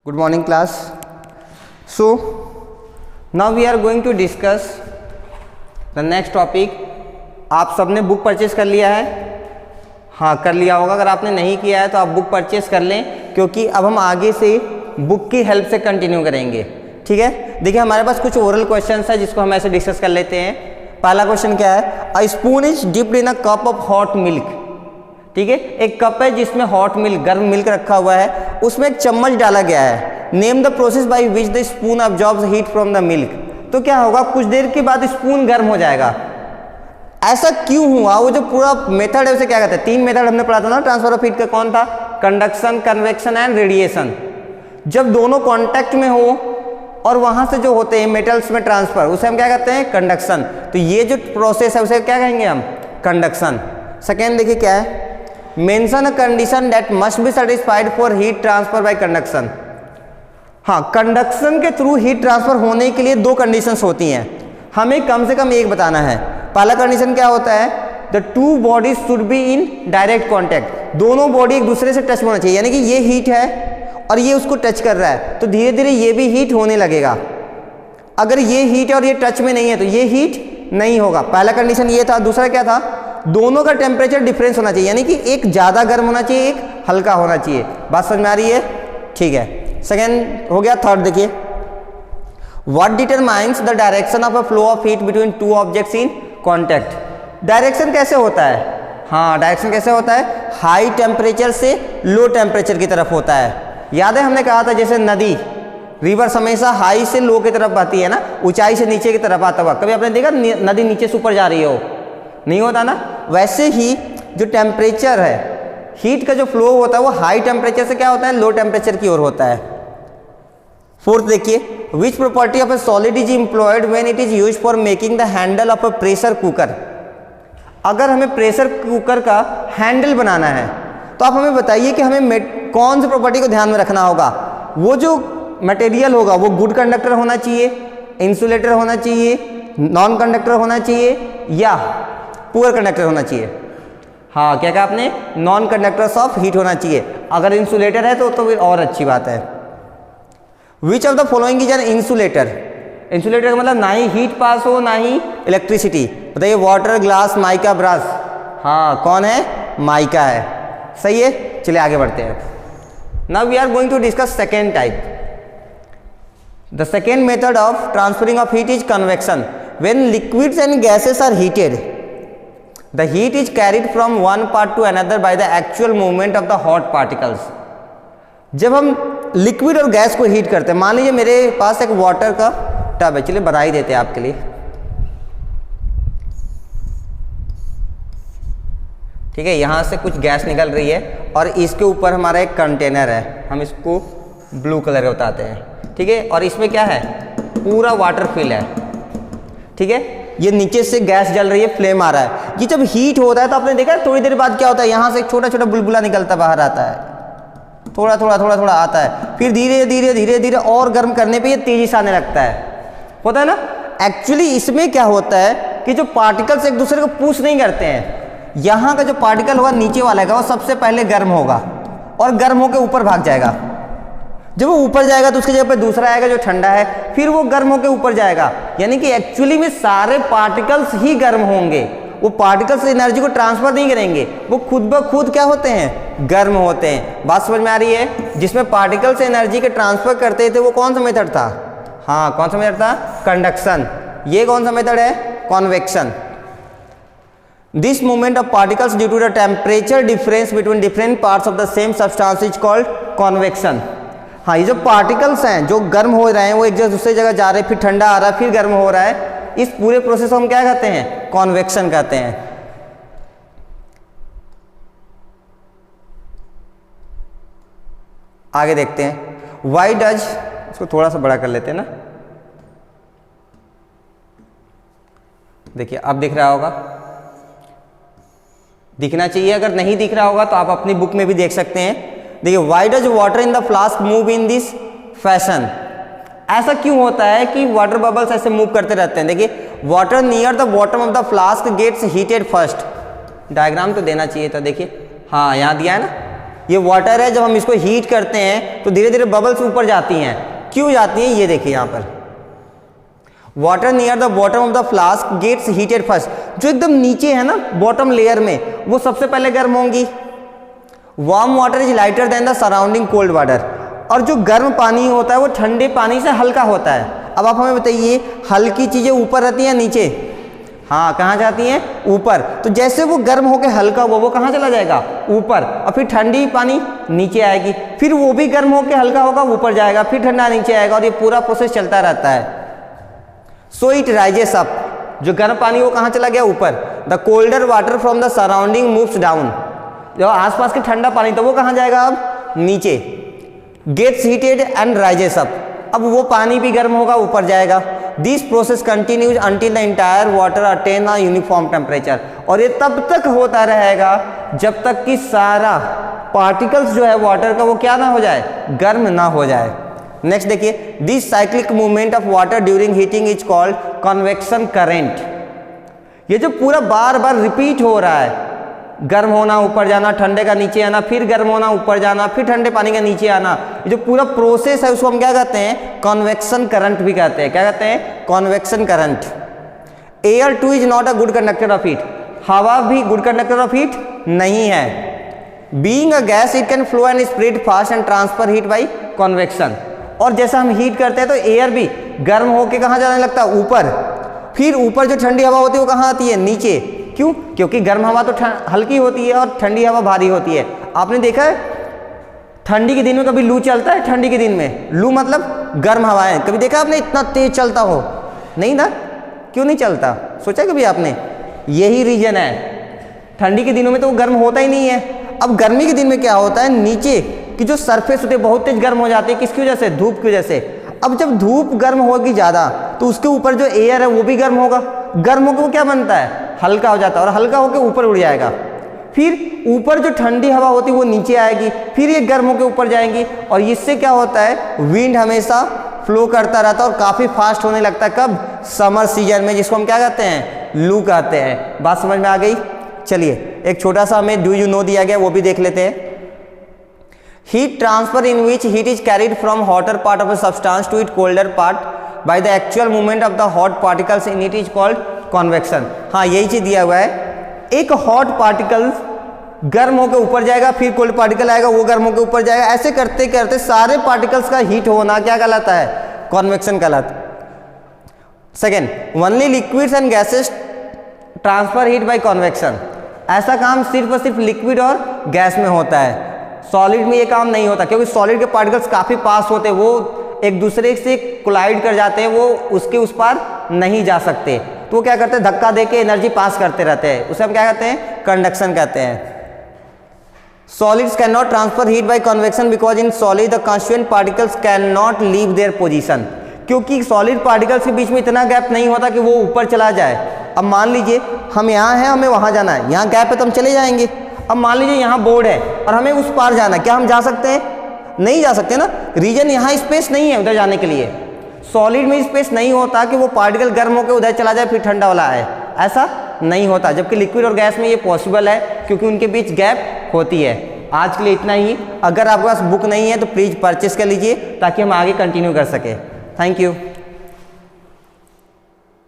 Good morning class. So now we are going to discuss the next topic. आप सबने book purchase कर लिया है? हाँ कर लिया होगा। अगर आपने नहीं किया है तो आप बुक परचेस कर लें, क्योंकि अब हम आगे से बुक की हेल्प से कंटिन्यू करेंगे। ठीक है, देखिए हमारे पास कुछ ओरल क्वेश्चन है जिसको हम ऐसे डिस्कस कर लेते हैं। पहला क्वेश्चन क्या है? A spoon is dipped in a cup of hot milk. ठीक है, एक कप है जिसमें हॉट मिल्क, गर्म मिल्क रखा हुआ है, उसमें एक चम्मच डाला गया है। Name the process by which the spoon absorbs heat from the milk. तो क्या होगा, कुछ देर के बाद स्पून गर्म हो जाएगा। ऐसा क्यों हुआ? वो जो पूरा मेथड है उसे क्या कहते हैं? तीन मेथड हमने पढ़ा था ना ट्रांसफर ऑफ हीट का। कौन था? Conduction, convection and radiation. जब दोनों कॉन्टैक्ट में हो और वहां से जो होते हैं मेटल्स में ट्रांसफर, उसे हम क्या कहते हैं? कंडक्शन। तो ये जो प्रोसेस है उसे क्या कहेंगे हम? कंडक्शन। सेकेंड देखिए क्या है? Mention a condition that must be satisfied for heat transfer by conduction. हाँ, कंडक्शन के थ्रू हीट ट्रांसफर होने के लिए दो कंडीशंस होती हैं, हमें कम से कम एक बताना है। पहला कंडीशन क्या होता है? The two bodies should be in direct contact. दोनों बॉडी एक दूसरे से टच होना चाहिए, यानी कि ये हीट है और ये उसको टच कर रहा है, तो धीरे धीरे ये भी हीट होने लगेगा। अगर ये हीट है और ये टच में नहीं है तो ये हीट नहीं होगा। पहला कंडीशन ये था। दूसरा क्या था? दोनों का टेम्परेचर डिफरेंस होना चाहिए, यानी कि एक ज़्यादा गर्म होना चाहिए, एक हल्का होना चाहिए। बात समझ में आ रही है? ठीक है, सेकेंड हो गया। थर्ड देखिए, what determines the direction of a flow of heat between two objects in contact. Direction कैसे होता है? हाँ, डायरेक्शन कैसे होता है? हाई टेम्परेचर से लो टेम्परेचर की तरफ होता है। याद है हमने कहा था जैसे नदी, रिवर्स हमेशा हाई से लो की तरफ बहती है ना, ऊंचाई से नीचे की तरफ आता हुआ। कभी आपने देखा नदी नीचे से ऊपर जा रही हो? नहीं होता ना। वैसे ही जो टेम्परेचर है, हीट का जो फ्लो होता है वो हाई टेम्परेचर से क्या होता है? लो टेम्परेचर की ओर होता है। फोर्थ देखिए, which property of A solid is employed when it is used for making the handle of a pressure cooker. अगर हमें प्रेशर कुकर का हैंडल बनाना है तो आप हमें बताइए कि हमें कौन सी प्रॉपर्टी को ध्यान में रखना होगा। वो जो मटेरियल होगा वो गुड कंडक्टर होना चाहिए, इंसुलेटर होना चाहिए, नॉन कंडक्टर होना चाहिए, या पुअर कंडक्टर होना चाहिए। हाँ, क्या कहा आपने? नॉन कंडक्टर्स ऑफ हीट होना चाहिए। अगर इंसुलेटर है तो फिर और अच्छी बात है। Which of the following is an insulator. Insulator का मतलब ना ही हीट पास हो ना ही इलेक्ट्रिसिटी। बताइए, वाटर, ग्लास, माइका, ब्रश। हाँ, कौन है? माइका है। सही है, चलिए आगे बढ़ते हैं। Now we are going to discuss second type. The second method of transferring of heat is convection. When liquids and gases are heated, the heat is carried from one part to another by the actual movement of the hot particles। जब हम liquid और gas को heat करते हैं, मान लीजिए मेरे पास एक वाटर का टब है, चलिए बना ही देते हैं आपके लिए। ठीक है, यहाँ से कुछ गैस निकल रही है और इसके ऊपर हमारा एक कंटेनर है, हम इसको ब्लू कलर का बताते हैं। ठीक है, और इसमें क्या है? पूरा वाटर फिल है। ठीक है, ये नीचे से गैस जल रही है, फ्लेम आ रहा है। ये जब हीट होता है तो आपने देखा थोड़ी देर बाद क्या होता है? यहाँ से एक छोटा छोटा बुलबुला निकलता बाहर आता है, थोड़ा थोड़ा आता है, फिर धीरे धीरे और गर्म करने पे ये तेजी से आने लगता है। होता है ना? एक्चुअली इसमें क्या होता है कि जो पार्टिकल्स एक दूसरे को पुश नहीं करते हैं, यहाँ का जो पार्टिकल होगा नीचे वाला का, वो सबसे पहले गर्म होगा और गर्म होकर ऊपर भाग जाएगा। जब वो ऊपर जाएगा तो उसकी जगह पे दूसरा आएगा जो ठंडा है, फिर वो गर्म होकर ऊपर जाएगा। यानी कि एक्चुअली में सारे पार्टिकल्स ही गर्म होंगे, वो पार्टिकल्स एनर्जी को ट्रांसफर नहीं करेंगे, वो खुद ब खुद क्या होते हैं? गर्म होते हैं। बात समझ में आ रही है? जिसमें पार्टिकल्स एनर्जी के ट्रांसफर करते थे वो कौन सा मेथड था? हाँ, कौन सा मेथड था? कंडक्शन। ये कौन सा मेथड है? Convection. This movement of particles due to the temperature difference between different parts of the same substance is called convection. हाँ, ये जो पार्टिकल्स हैं जो गर्म हो रहे हैं, वो एक जगह दूसरी जगह जा रहे हैं, फिर ठंडा आ रहा है, फिर गर्म हो रहा है, इस पूरे प्रोसेस को हम क्या कहते हैं? कॉन्वेक्शन कहते हैं। आगे देखते हैं। व्हाई डज, इसको थोड़ा सा बड़ा कर लेते हैं ना। देखिए अब दिख रहा होगा, दिखना चाहिए। अगर नहीं दिख रहा होगा तो आप अपनी बुक में भी देख सकते हैं। देखिए, why does water in the flask move in this fashion. ऐसा क्यों होता है कि वाटर बबल्स ऐसे मूव करते रहते हैं? देखिए, water near the bottom of the flask gets heated first. Diagram तो देना चाहिए था। देखिए, हाँ यहाँ दिया है ना। ये वाटर है, जब हम इसको हीट करते हैं तो धीरे धीरे बबल्स ऊपर जाती हैं। क्यों जाती हैं, ये देखिए यहाँ पर, water near the bottom of the flask gets heated first. जो एकदम नीचे है ना बॉटम लेयर में, वो सबसे पहले गर्म होंगी। Warm water is lighter than the surrounding cold water. और जो गर्म पानी होता है वो ठंडे पानी से हल्का होता है। अब आप हमें बताइए, हल्की चीज़ें ऊपर रहती हैं नीचे? हाँ, कहाँ जाती हैं? ऊपर। तो जैसे वो गर्म होकर हल्का हुआ, वो कहाँ चला जाएगा? ऊपर। और फिर ठंडी पानी नीचे आएगी, फिर वो भी गर्म होकर हल्का होगा, ऊपर जाएगा, फिर ठंडा नीचे आएगा, और ये पूरा प्रोसेस चलता रहता है। So it rises up. जो गर्म पानी वो कहाँ चला गया? ऊपर। The colder water from the surrounding moves down. जो आसपास के ठंडा पानी तो वो कहाँ जाएगा? अब नीचे। Gets heated and rises up. अब वो पानी भी गर्म होगा, ऊपर जाएगा। This process continues until the entire water attain a uniform temperature. और ये तब तक होता रहेगा जब तक कि सारा पार्टिकल्स जो है वाटर का वो क्या ना हो जाए? गर्म ना हो जाए। नेक्स्ट देखिए, this cyclic movement of water during heating is called convection current. ये जो पूरा बार बार रिपीट हो रहा है, गर्म होना, ऊपर जाना, ठंडे का नीचे आना, फिर गर्म होना, ऊपर जाना, फिर ठंडे पानी का नीचे आना, ये जो पूरा प्रोसेस है उसको हम क्या कहते हैं? कन्वेक्शन करंट भी कहते हैं। क्या कहते हैं? Convection current. Air two is not a good conductor of heat. हवा भी गुड कंडक्टर ऑफ हीट नहीं है। Being a gas it can flow and spread fast and transfer heat by convection. और जैसा हम हीट करते हैं तो एयर भी गर्म होके कहाँ जाने लगता है? ऊपर। फिर ऊपर जो ठंडी हवा होती है वो कहाँ आती है? नीचे। क्यों? क्योंकि गर्म हवा तो हल्की होती है और ठंडी हवा भारी होती है। आपने देखा है ठंडी के दिन में कभी लू चलता है? ठंडी के दिन में लू मतलब गर्म हवाएं, कभी देखा आपने इतना तेज चलता हो? नहीं ना। क्यों नहीं चलता? सोचा कभी आपने? यही रीजन है, ठंडी के दिनों में तो वो गर्म होता ही नहीं है। अब गर्मी के दिन में क्या होता है? नीचे की जो सरफेस होती है बहुत तेज गर्म हो जाती है। किसकी वजह से? धूप की वजह से। अब जब धूप गर्म होगी ज़्यादा तो उसके ऊपर जो एयर है वो भी गर्म होगा। गर्म होकर वो क्या बनता है? हल्का हो जाता है, और हल्का होकर ऊपर उड़ जाएगा। फिर ऊपर जो ठंडी हवा होती है वो नीचे आएगी, फिर ये गर्म होकर ऊपर जाएंगी, और इससे क्या होता है? विंड हमेशा फ्लो करता रहता है और काफ़ी फास्ट होने लगता है। कब? समर सीजन में, जिसको हम क्या कहते हैं? लू कहते हैं। बात समझ में आ गई? चलिए एक छोटा सा हमें डू यू नो दिया गया, वो भी देख लेते हैं। Heat transfer in which heat is carried from hotter part of a substance to its colder part by the actual movement of the hot particles in it is called convection। हाँ, यही चीज दिया हुआ है। एक हॉट पार्टिकल गर्म होकर ऊपर जाएगा, फिर कोल्ड पार्टिकल आएगा, वो गर्म होकर ऊपर जाएगा। ऐसे करते करते सारे पार्टिकल्स का हीट होना क्या कहलाता है? कन्वेक्शन कहलाता है। Second, only liquids and gases transfer heat bye convection. ऐसा काम सिर्फ और सिर्फ लिक्विड और गैस में होता है। सॉलिड में ये काम नहीं होता, क्योंकि सॉलिड के पार्टिकल्स काफ़ी पास होते हैं, वो एक दूसरे से कोलाइड कर जाते हैं, वो उसके उस पार नहीं जा सकते। तो वो क्या करते हैं? धक्का देके एनर्जी पास करते रहते हैं। उसे हम क्या कहते हैं? कंडक्शन कहते हैं। Solids can not transfer heat bye convection because in solid the constituent particles can not leave their position. क्योंकि सॉलिड पार्टिकल्स के बीच में इतना गैप नहीं होता कि वो ऊपर चला जाए। अब मान लीजिए हम यहाँ हैं, हमें वहाँ जाना है, यहाँ गैप है तो हम चले जाएंगे। अब मान लीजिए यहाँ बोर्ड है और हमें उस पार जाना है, क्या हम जा सकते हैं? नहीं जा सकते ना। रीजन यहाँ स्पेस नहीं है उधर जाने के लिए। सॉलिड में स्पेस नहीं होता कि वो पार्टिकल गर्म होकर उधर चला जाए फिर ठंडा वाला आए, ऐसा नहीं होता। जबकि लिक्विड और गैस में ये पॉसिबल है, क्योंकि उनके बीच गैप होती है। आज के लिए इतना ही। अगर आपके पास बुक नहीं है तो प्लीज़ परचेस कर लीजिए ताकि हम आगे कंटिन्यू कर सकें। Thank you.